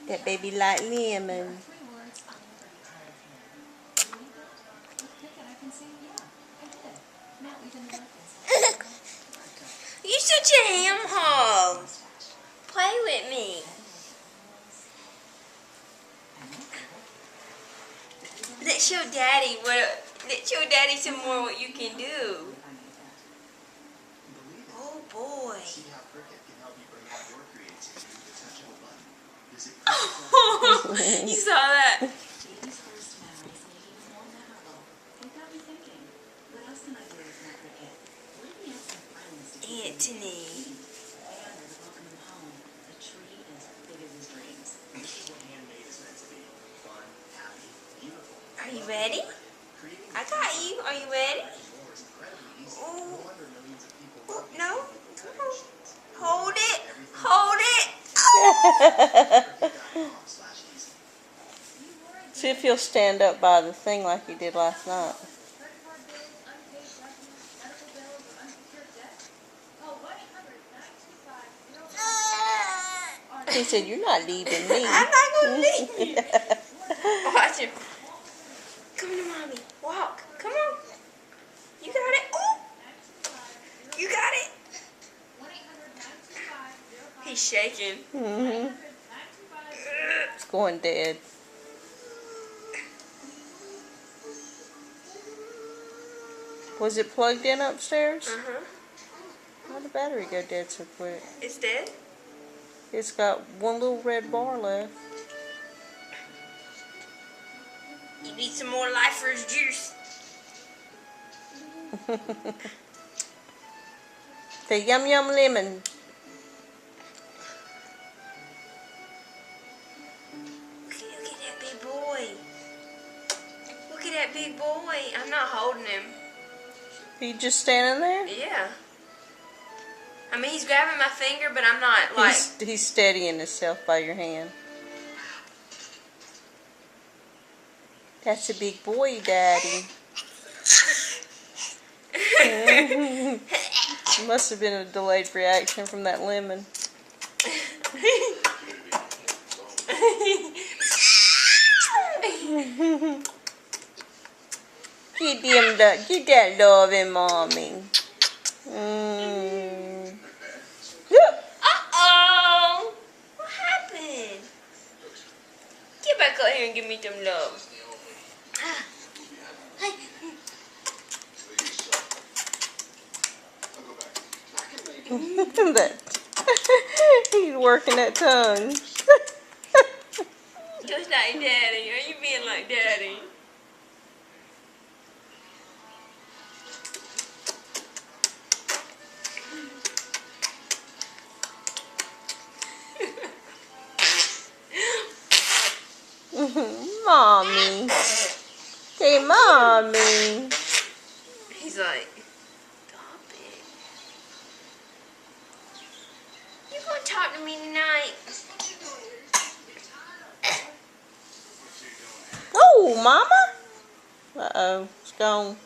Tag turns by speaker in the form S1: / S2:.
S1: That baby like lemon. You such a ham hog. Play with me. Let's show Daddy some more what you can do. Oh boy. You saw that? Anthony. Are you ready? I got you. Are you ready? Ooh. Ooh, no. Come on. Hold it. Hold it. See if he'll stand up by the thing like he did last night. He said, "You're not leaving me." I'm not going to leave you. Watch him. Come to mommy. Walk. Come on. You got it. Ooh. You got it. He's shaking. It's going dead. Was it plugged in upstairs? How'd the battery go dead so quick? It's dead? It's got one little red bar left. You need some more Lifer's juice. The yum yum lemon. Look at that big boy. Look at that big boy. I'm not holding him. He just standing there? Yeah. I mean, he's grabbing my finger, but I'm not like... He's steadying himself by your hand. That's a big boy, Daddy. Must have been a delayed reaction from that lemon. Get that love in mommy. Uh-oh! What happened? Get back up here and give me some love. He's working that tongue. Just like Daddy. Are you being like Daddy? Mommy. Hey, Mommy. He's like, stop it. You gonna talk to me tonight? Oh, Mama. Uh-oh, it's gone.